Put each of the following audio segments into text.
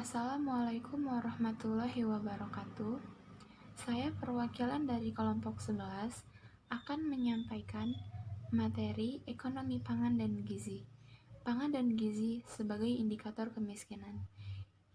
Assalamualaikum warahmatullahi wabarakatuh. Saya perwakilan dari kelompok 11 akan menyampaikan materi ekonomi pangan dan gizi. Pangan dan gizi sebagai indikator kemiskinan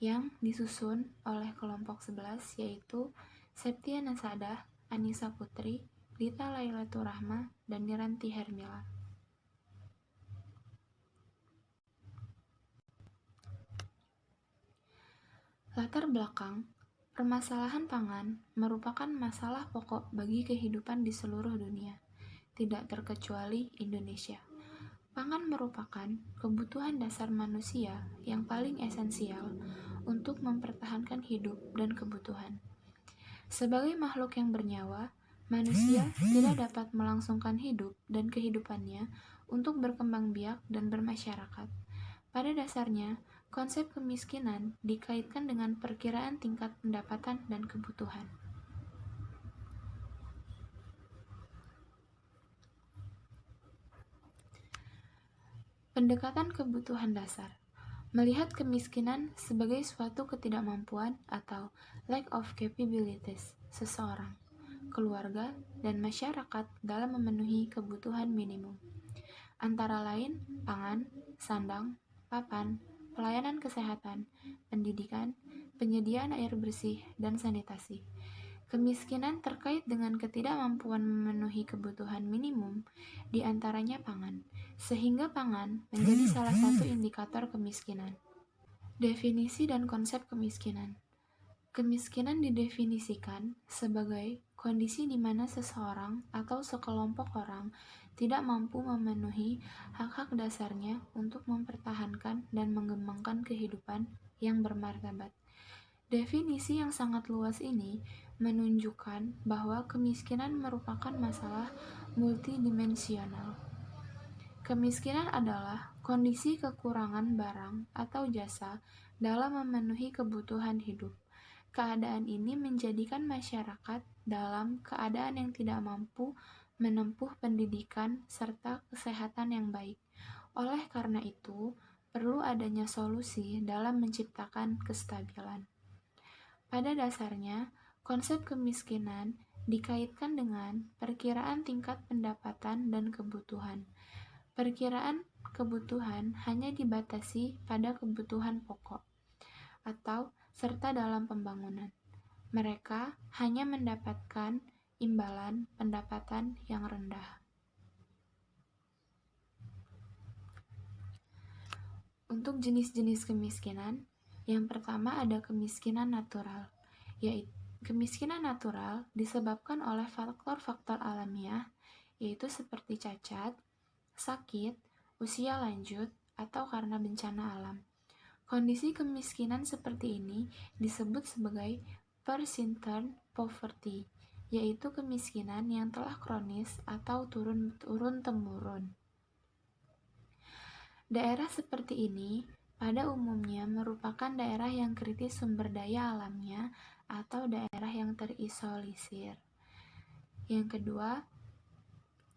yang disusun oleh kelompok 11 yaitu Septiana Sadah, Anissa Putri, Dita Lailatul Rahma, dan Niranti Hermila. Latar belakang, permasalahan pangan merupakan masalah pokok bagi kehidupan di seluruh dunia, tidak terkecuali Indonesia. Pangan merupakan kebutuhan dasar manusia yang paling esensial untuk mempertahankan hidup dan kebutuhan. Sebagai makhluk yang bernyawa, manusia tidak dapat melangsungkan hidup dan kehidupannya untuk berkembang biak dan bermasyarakat. Pada dasarnya, konsep kemiskinan dikaitkan dengan perkiraan tingkat pendapatan dan kebutuhan. Pendekatan kebutuhan dasar melihat kemiskinan sebagai suatu ketidakmampuan atau lack of capabilities seseorang, keluarga, dan masyarakat dalam memenuhi kebutuhan minimum, antara lain pangan, sandang, papan, pelayanan kesehatan, pendidikan, penyediaan air bersih, dan sanitasi. Kemiskinan terkait dengan ketidakmampuan memenuhi kebutuhan minimum, di antaranya pangan, sehingga pangan menjadi salah satu indikator kemiskinan. Definisi dan konsep kemiskinan. Kemiskinan didefinisikan sebagai kondisi di mana seseorang atau sekelompok orang tidak mampu memenuhi hak-hak dasarnya untuk mempertahankan dan mengembangkan kehidupan yang bermartabat. Definisi yang sangat luas ini menunjukkan bahwa kemiskinan merupakan masalah multidimensional. Kemiskinan adalah kondisi kekurangan barang atau jasa dalam memenuhi kebutuhan hidup. Keadaan ini menjadikan masyarakat dalam keadaan yang tidak mampu menempuh pendidikan serta kesehatan yang baik. Oleh karena itu, perlu adanya solusi dalam menciptakan kestabilan. Pada dasarnya, konsep kemiskinan dikaitkan dengan perkiraan tingkat pendapatan dan kebutuhan. Perkiraan kebutuhan hanya dibatasi pada kebutuhan pokok atau serta dalam pembangunan. Mereka hanya mendapatkan imbalan pendapatan yang rendah. Untuk jenis-jenis kemiskinan, yang pertama ada kemiskinan natural, yaitu kemiskinan natural disebabkan oleh faktor-faktor alamiah, yaitu seperti cacat, sakit, usia lanjut, atau karena bencana alam. Kondisi kemiskinan seperti ini disebut sebagai persistent poverty, yaitu kemiskinan yang telah kronis atau turun-temurun. Daerah seperti ini pada umumnya merupakan daerah yang kritis sumber daya alamnya atau daerah yang terisolir. Yang kedua,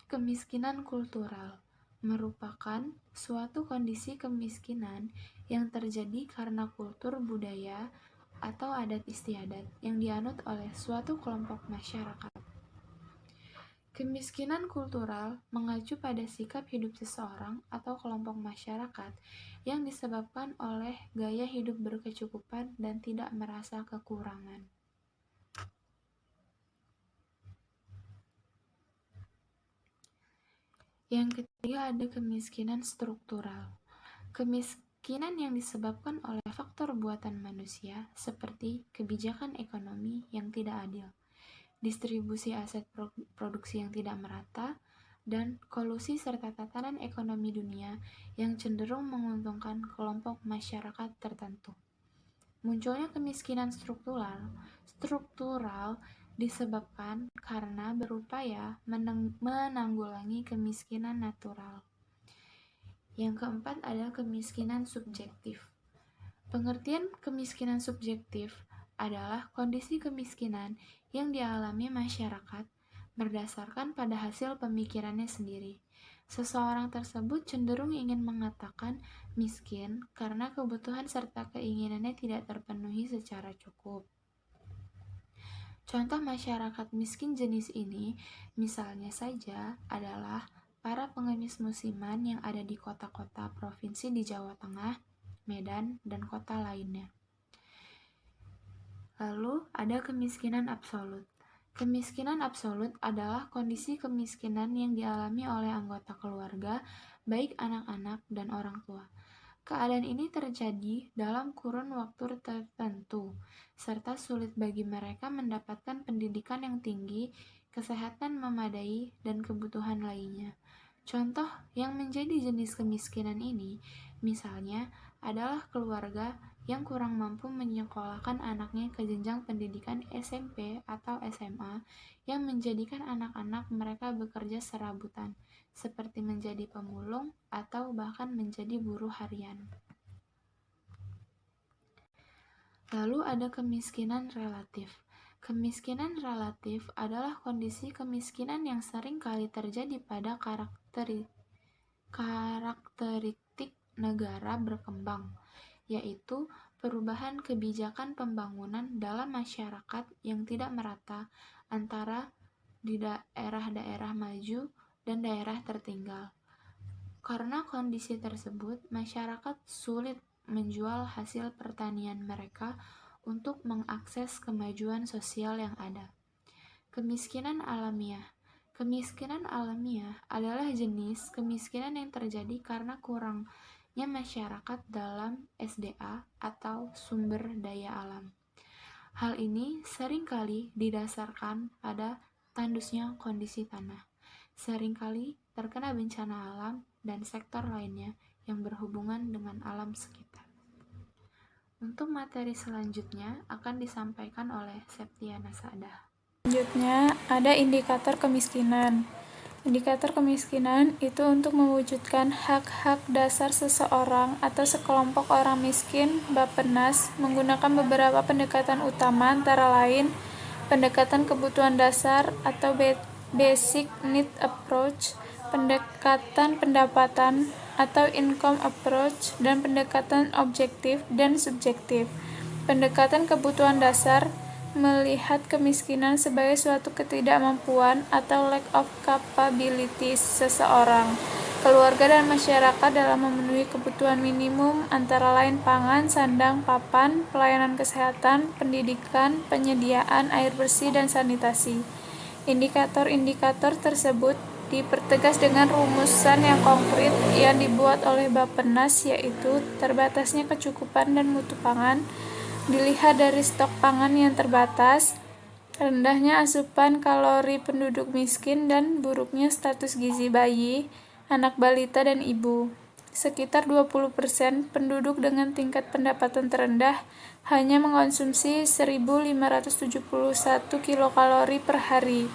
kemiskinan kultural merupakan suatu kondisi kemiskinan yang terjadi karena kultur budaya atau adat istiadat yang dianut oleh suatu kelompok masyarakat. Kemiskinan kultural mengacu pada sikap hidup seseorang atau kelompok masyarakat yang disebabkan oleh gaya hidup berkecukupan dan tidak merasa kekurangan. Yang ketiga ada kemiskinan struktural. Kemiskinan yang disebabkan oleh faktor buatan manusia seperti kebijakan ekonomi yang tidak adil, distribusi aset produksi yang tidak merata, dan kolusi serta tatanan ekonomi dunia yang cenderung menguntungkan kelompok masyarakat tertentu. Munculnya kemiskinan struktural disebabkan karena berupaya menanggulangi kemiskinan natural. Yang keempat adalah kemiskinan subjektif. Pengertian kemiskinan subjektif adalah kondisi kemiskinan yang dialami masyarakat berdasarkan pada hasil pemikirannya sendiri. Seseorang tersebut cenderung ingin mengatakan miskin karena kebutuhan serta keinginannya tidak terpenuhi secara cukup. Contoh masyarakat miskin jenis ini, misalnya saja, adalah para pengemis musiman yang ada di kota-kota provinsi di Jawa Tengah, Medan, dan kota lainnya. Lalu ada kemiskinan absolut. Kemiskinan absolut adalah kondisi kemiskinan yang dialami oleh anggota keluarga, baik anak-anak dan orang tua. Keadaan ini terjadi dalam kurun waktu tertentu, serta sulit bagi mereka mendapatkan pendidikan yang tinggi, kesehatan memadai, dan kebutuhan lainnya. Contoh yang menjadi jenis kemiskinan ini, misalnya, adalah keluarga yang kurang mampu menyekolahkan anaknya ke jenjang pendidikan SMP atau SMA, yang menjadikan anak-anak mereka bekerja serabutan, seperti menjadi pemulung atau bahkan menjadi buruh harian. Lalu ada kemiskinan relatif. Kemiskinan relatif adalah kondisi kemiskinan yang sering kali terjadi pada karakteristik negara berkembang, yaitu perubahan kebijakan pembangunan dalam masyarakat yang tidak merata antara di daerah-daerah maju dan daerah tertinggal. Karena kondisi tersebut, masyarakat sulit menjual hasil pertanian mereka untuk mengakses kemajuan sosial yang ada. Kemiskinan alamiah. Kemiskinan alamiah adalah jenis kemiskinan yang terjadi karena kurangnya masyarakat dalam SDA atau sumber daya alam. Hal ini seringkali didasarkan pada tandusnya kondisi tanah, seringkali terkena bencana alam dan sektor lainnya yang berhubungan dengan alam sekitar. Untuk materi selanjutnya akan disampaikan oleh Septiana Sadah. Selanjutnya, ada indikator kemiskinan. Indikator kemiskinan itu untuk mewujudkan hak-hak dasar seseorang atau sekelompok orang miskin. Bappenas menggunakan beberapa pendekatan utama, antara lain pendekatan kebutuhan dasar atau basic need approach, pendekatan pendapatan atau income approach, dan pendekatan objektif dan subjektif. Pendekatan kebutuhan dasar melihat kemiskinan sebagai suatu ketidakmampuan atau lack of capabilities seseorang, keluarga, dan masyarakat dalam memenuhi kebutuhan minimum, antara lain pangan, sandang, papan, pelayanan kesehatan, pendidikan, penyediaan air bersih, dan sanitasi. Indikator-indikator tersebut dipertegas dengan rumusan yang konkret yang dibuat oleh Bappenas, yaitu terbatasnya kecukupan dan mutu pangan, dilihat dari stok pangan yang terbatas, rendahnya asupan kalori penduduk miskin, dan buruknya status gizi bayi, anak balita, dan ibu. Sekitar 20% penduduk dengan tingkat pendapatan terendah hanya mengonsumsi 1.571 kilokalori per hari.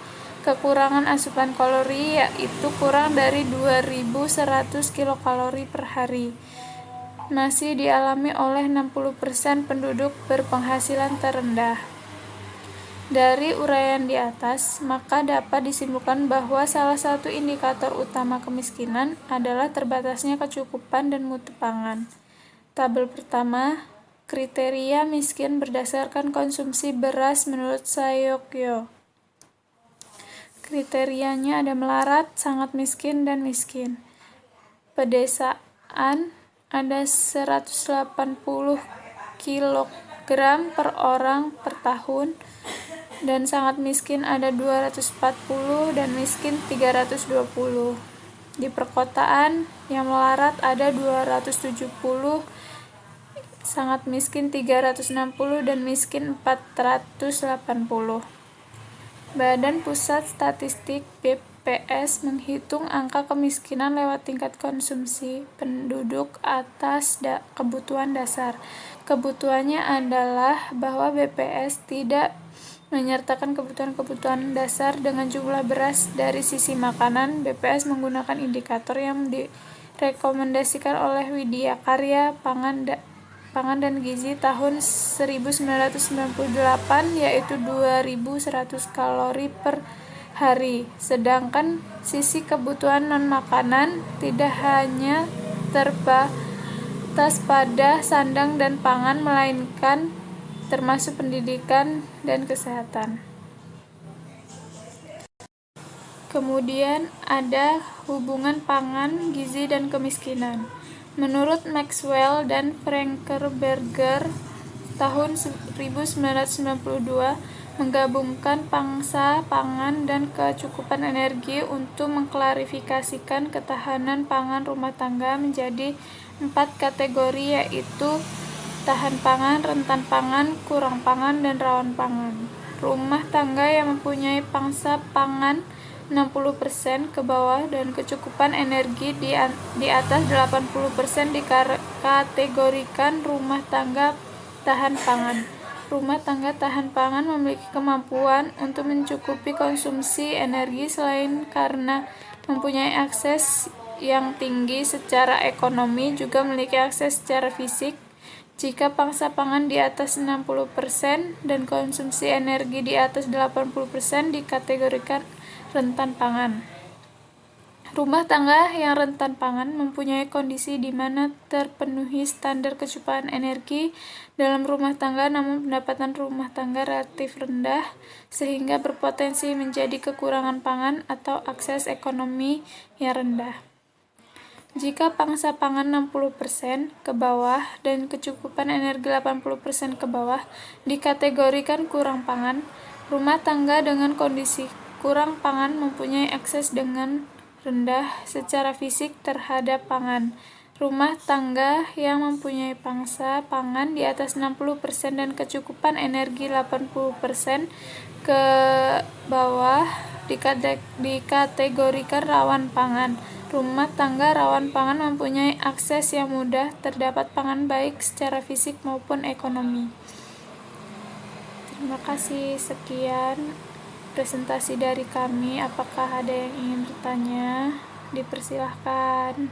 Kekurangan asupan kalori yaitu kurang dari 2.100 kilokalori per hari masih dialami oleh 60% penduduk berpenghasilan terendah. Dari uraian di atas, maka dapat disimpulkan bahwa salah satu indikator utama kemiskinan adalah terbatasnya kecukupan dan mutu pangan. Tabel pertama, kriteria miskin berdasarkan konsumsi beras menurut Sayokyo. Kriterianya ada melarat, sangat miskin, dan miskin. Pedesaan ada 180 kg per orang per tahun, dan sangat miskin ada 240 dan miskin 320. Di perkotaan, yang melarat ada 270, sangat miskin 360, dan miskin 480. Badan Pusat Statistik BPS menghitung angka kemiskinan lewat tingkat konsumsi penduduk atas kebutuhan dasar. Kebutuhannya adalah bahwa BPS tidak menyertakan kebutuhan-kebutuhan dasar dengan jumlah beras. Dari sisi makanan, BPS menggunakan indikator yang direkomendasikan oleh Widya Karya Pangan dan Gizi tahun 1998, yaitu 2.100 kalori per hari. Sedangkan sisi kebutuhan non-makanan tidak hanya terbatas pada sandang dan pangan, melainkan termasuk pendidikan dan kesehatan. Kemudian ada hubungan pangan, gizi, dan kemiskinan. Menurut Maxwell dan Frankenberger tahun 1992, menggabungkan pangsa pangan dan kecukupan energi untuk mengklarifikasikan ketahanan pangan rumah tangga menjadi 4 kategori, yaitu tahan pangan, rentan pangan, kurang pangan, dan rawan pangan. Rumah tangga yang mempunyai pangsa pangan 60% ke bawah dan kecukupan energi di atas 80% dikategorikan rumah tangga tahan pangan. Rumah tangga tahan pangan memiliki kemampuan untuk mencukupi konsumsi energi selain karena mempunyai akses yang tinggi secara ekonomi, juga memiliki akses secara fisik. Jika pangsa pangan di atas 60% dan konsumsi energi di atas 80% dikategorikan rentan pangan. Rumah tangga yang rentan pangan mempunyai kondisi di mana terpenuhi standar kecukupan energi dalam rumah tangga, namun pendapatan rumah tangga relatif rendah sehingga berpotensi menjadi kekurangan pangan atau akses ekonomi yang rendah. Jika pangsa pangan 60% ke bawah dan kecukupan energi 80% ke bawah dikategorikan kurang pangan. Rumah tangga dengan kondisi kurang pangan mempunyai akses dengan rendah secara fisik terhadap pangan. Rumah tangga yang mempunyai pangsa pangan di atas 60% dan kecukupan energi 80% ke bawah dikategorikan rawan pangan. Rumah tangga rawan pangan mempunyai akses yang mudah terdapat pangan baik secara fisik maupun ekonomi. Terima kasih, sekian presentasi dari kami. Apakah ada yang ingin bertanya? Dipersilahkan.